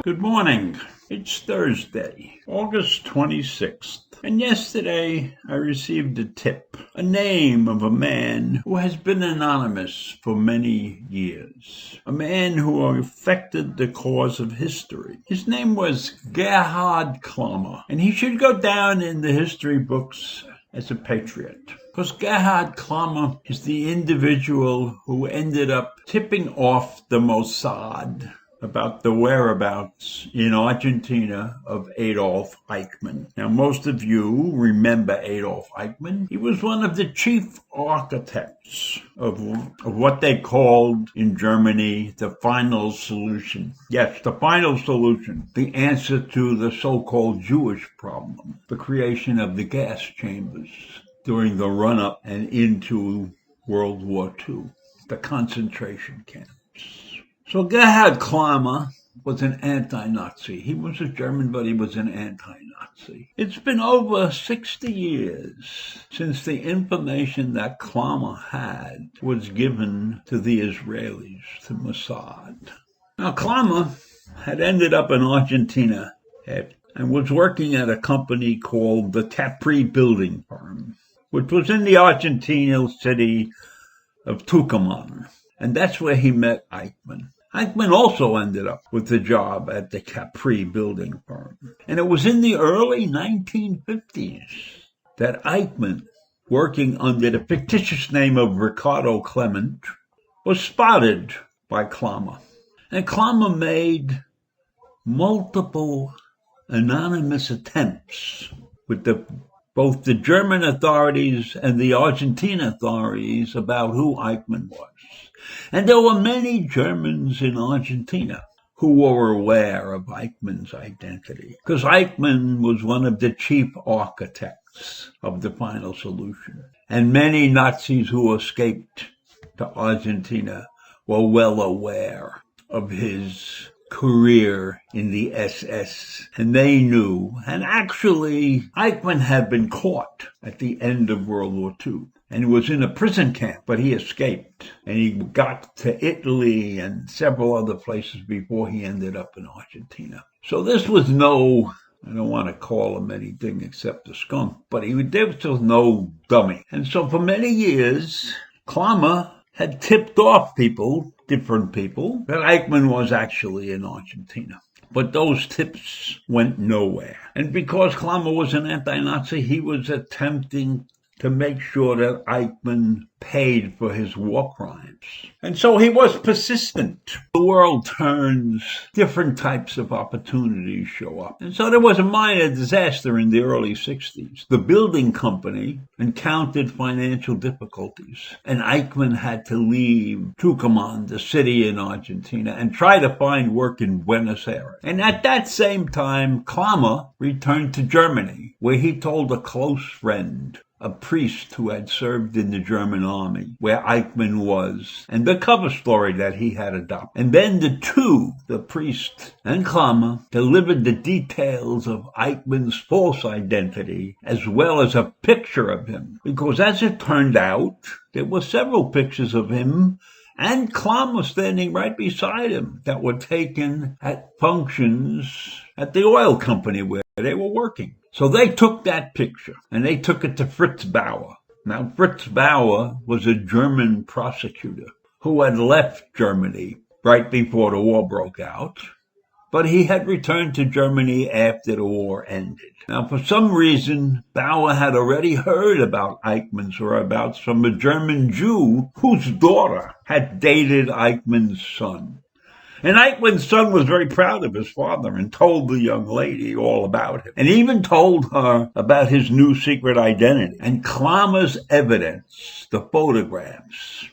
Good morning. It's Thursday, August 26th, and yesterday I received a tip, a name of a man who has been anonymous for many years, a man who affected the course of history. His name was Gerhard Klammer, and he should go down in the history books as a patriot. Because Gerhard Klammer is the individual who ended up tipping off the Mossad about the whereabouts in Argentina of Adolf Eichmann. Now, most of you remember Adolf Eichmann. He was one of the chief architects of what they called in Germany the final solution. Yes, the final solution, the answer to the so-called Jewish problem, the creation of the gas chambers during the run-up and into World War II, the concentration camps. So Gerhard Klammer was an anti-Nazi. He was a German, but he was an anti-Nazi. It's been over 60 years since the information that Klammer had was given to the Israelis, to Mossad. Now, Klammer had ended up in Argentina and was working at a company called the Capri Building Firm, which was in the Argentine city of Tucumán. And that's where he met Eichmann. Eichmann also ended up with the job at the Capri Building Firm. And it was in the early 1950s that Eichmann, working under the fictitious name of Ricardo Clement, was spotted by Klammer. And Klammer made multiple anonymous attempts with both the German authorities and the Argentine authorities about who Eichmann was. And there were many Germans in Argentina who were aware of Eichmann's identity, because Eichmann was one of the chief architects of the final solution. And many Nazis who escaped to Argentina were well aware of his career in the SS, and they knew. And actually, Eichmann had been caught at the end of World War II. And he was in a prison camp, but he escaped. And he got to Italy and several other places before he ended up in Argentina. So this was no, I don't want to call him anything except a skunk, but this was no dummy. And so for many years, Klammer had tipped off different people, that Eichmann was actually in Argentina. But those tips went nowhere. And because Klammer was an anti-Nazi, he was attempting to make sure that Eichmann paid for his war crimes. And so he was persistent. The world turns, different types of opportunities show up. And so there was a minor disaster in the early 60s. The building company encountered financial difficulties, and Eichmann had to leave Tucumán, the city in Argentina, and try to find work in Buenos Aires. And at that same time, Klammer returned to Germany, where he told a close friend, a priest who had served in the German army, where Eichmann was, and the cover story that he had adopted. And then the priest and Klammer, delivered the details of Eichmann's false identity, as well as a picture of him. Because as it turned out, there were several pictures of him and Klammer standing right beside him that were taken at functions at the oil company where they were working. So they took that picture and they took it to Fritz Bauer. Now, Fritz Bauer was a German prosecutor who had left Germany right before the war broke out, but he had returned to Germany after the war ended. Now, for some reason, Bauer had already heard about Eichmann's whereabouts from a German Jew whose daughter had dated Eichmann's son. And Eichmann's son was very proud of his father and told the young lady all about him, and even told her about his new secret identity. And Klammer's evidence, the photographs,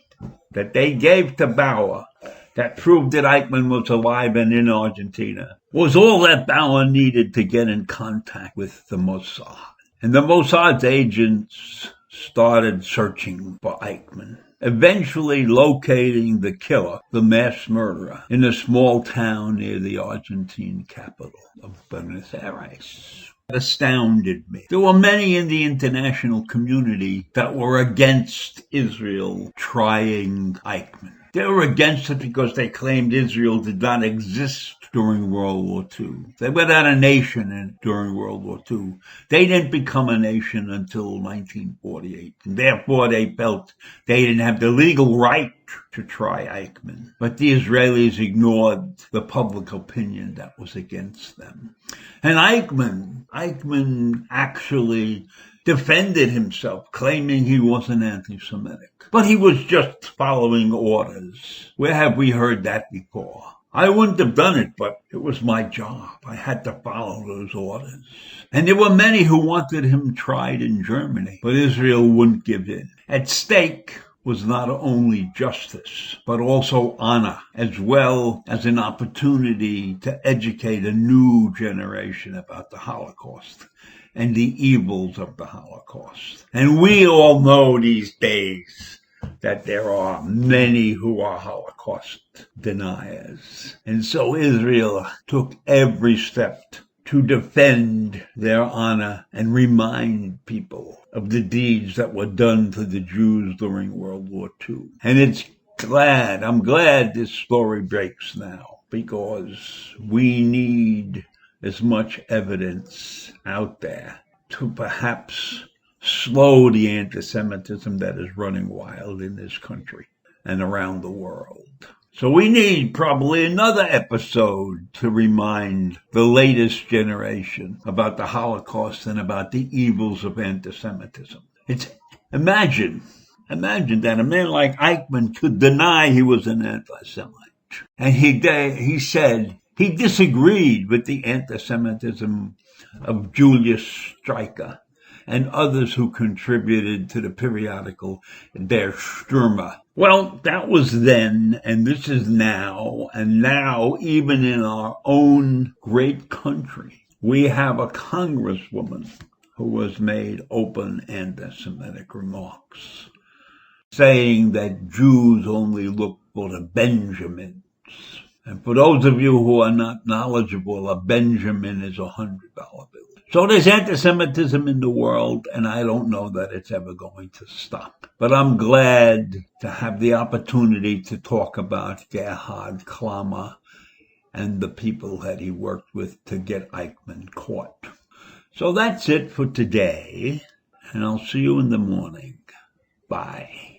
that they gave to Bauer that proved that Eichmann was alive and in Argentina was all that Bauer needed to get in contact with the Mossad. And the Mossad's agents started searching for Eichmann, eventually locating the killer, the mass murderer, in a small town near the Argentine capital of Buenos Aires. It astounded me. There were many in the international community that were against Israel trying Eichmann. They were against it because they claimed Israel did not exist during World War II. They were not a nation during World War II. They didn't become a nation until 1948. And therefore, they felt they didn't have the legal right to try Eichmann. But the Israelis ignored the public opinion that was against them. And Eichmann actually defended himself, claiming he wasn't anti-Semitic. But he was just following orders. Where have we heard that before? I wouldn't have done it, but it was my job. I had to follow those orders. And there were many who wanted him tried in Germany, but Israel wouldn't give in. At stake was not only justice, but also honor, as well as an opportunity to educate a new generation about the Holocaust and the evils of the Holocaust. And we all know these days that there are many who are Holocaust deniers. And so Israel took every step to defend their honor and remind people of the deeds that were done to the Jews during World War II. And I'm glad this story breaks now, because we need as much evidence out there to perhaps slow the anti-Semitism that is running wild in this country and around the world. So we need probably another episode to remind the latest generation about the Holocaust and about the evils of anti-Semitism. Imagine that a man like Eichmann could deny he was an anti-Semite. And he said he disagreed with the anti-Semitism of Julius Streicher and others who contributed to the periodical Der Stürmer. Well, that was then, and this is now, and now, even in our own great country, we have a congresswoman who has made open anti-Semitic remarks, saying that Jews only look for the Benjamins. And for those of you who are not knowledgeable, a Benjamin is $100 bill. So there's anti-Semitism in the world, and I don't know that it's ever going to stop. But I'm glad to have the opportunity to talk about Gerhard Klammer and the people that he worked with to get Eichmann caught. So that's it for today, and I'll see you in the morning. Bye.